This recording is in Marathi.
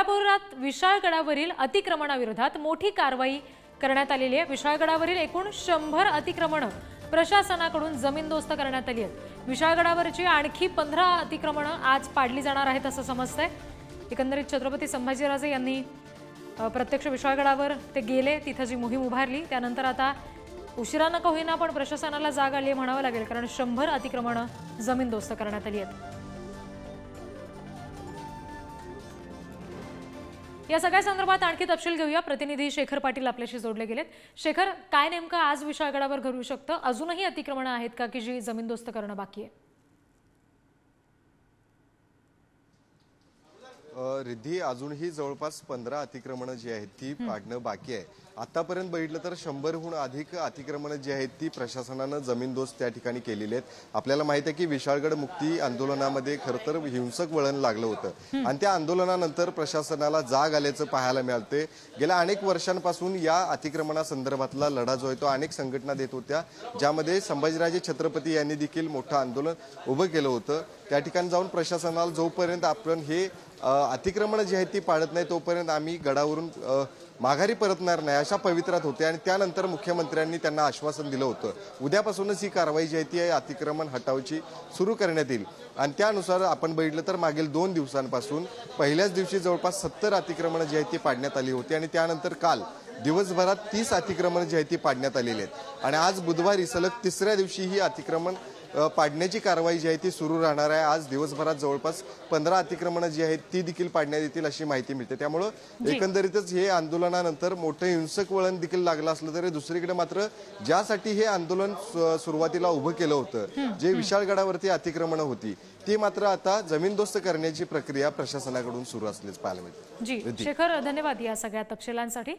कोल्हापुरात विशाळगडावरील अतिक्रमणाविरोधात मोठी कारवाई करण्यात आलेली आहे। विशाळगडावरील एकूण 100 अतिक्रमणे प्रशासनाकडून जमीनदोस्त करण्यात आली आहेत। विशाळगडावरची आणखी 15 अतिक्रमणे आज पाडली जाणार आहेत असं समजतंय। एकंदरीत छत्रपती संभाजीराजे यांनी प्रत्यक्ष विशाळगडावर ते गेले, तिथे जी मोहीम उभारली त्यानंतर आता उशिरानं का होईना पण प्रशासनाला जाग आली म्हणावं लागेल, कारण 100 अतिक्रमणे जमीनदोस्त करण्यात आली आहेत। या सगळ्या संदर्भात आणखी तपशील घेऊया। प्रतिनिधी शेखर पाटील आपल्याशी जोडले गेलेत। शेखर, काय नेमकं आज विशाळगडावर घडू शकतं? अजूनही अतिक्रमण आहेत का की जी जमीनदोस्त करणं बाकी आहे? रिद्धी, अजूनही जवळपास 15 अतिक्रमणं जी आहेत ती पाडणं बाकी आहे। आतापर्यंत बघितलं तर 100हून अधिक अतिक्रमणं जी आहेत ती प्रशासनानं जमीनदोस्त त्या ठिकाणी केलेली आहेत। आपल्याला माहिती आहे की विशाळगड मुक्ती आंदोलनामध्ये खरं तर हिंसक वळण लागलं होतं आणि त्या आंदोलनानंतर प्रशासनाला जाग आल्याचं पाहायला मिळते। गेल्या अनेक वर्षांपासून या अतिक्रमणासंदर्भातला लढा जो आहे तो अनेक संघटना देत होत्या, ज्यामध्ये संभाजीराजे छत्रपती यांनी देखील मोठं आंदोलन उभं केलं होतं। त्या ठिकाणी जाऊन प्रशासनाला जोपर्यंत आपण हे अतिक्रमण जी आहेत ती पाळत नाही तोपर्यंत आम्ही गडावरून माघारी परतणार नाही अशा पवित्रात होते आणि त्यानंतर मुख्यमंत्र्यांनी त्यांना आश्वासन दिलं होतं उद्यापासूनच ही कारवाई जी आहे ती अतिक्रमण हटावची सुरू करण्यात येईल। आणि त्यानुसार आपण बघितलं तर मागील 2 दिवसांपासून पहिल्याच दिवशी जवळपास 70 अतिक्रमण जी आहेत ती पाडण्यात आली होती आणि त्यानंतर काल दिवसभरात 30 अतिक्रमण जी आहेत ती पाडण्यात आलेली आहेत आणि आज बुधवारी सलग 3ऱ्या दिवशी ही अतिक्रमण पाडण्याची कारवाई जी आहे ती सुरू राहणार आहे। आज दिवसभरात जवळपास 15 अतिक्रमणं जी आहेत ती देखील पाडण्यात येतील अशी माहिती मिळते। त्यामुळे एकंदरीतच हे आंदोलनानंतर मोठं हिंसक वळण देखील लागलं असलं तरी दुसरीकडे मात्र ज्यासाठी हे आंदोलन सुरुवातीला उभं केलं होतं, जे विशाळगडावरती अतिक्रमणं होती ती मात्र आता जमीनदोस्त करण्याची प्रक्रिया प्रशासनाकडून सुरू असल्याचं पाहायला मिळतं। जी शेखर, धन्यवाद या सगळ्या तपशिलांसाठी।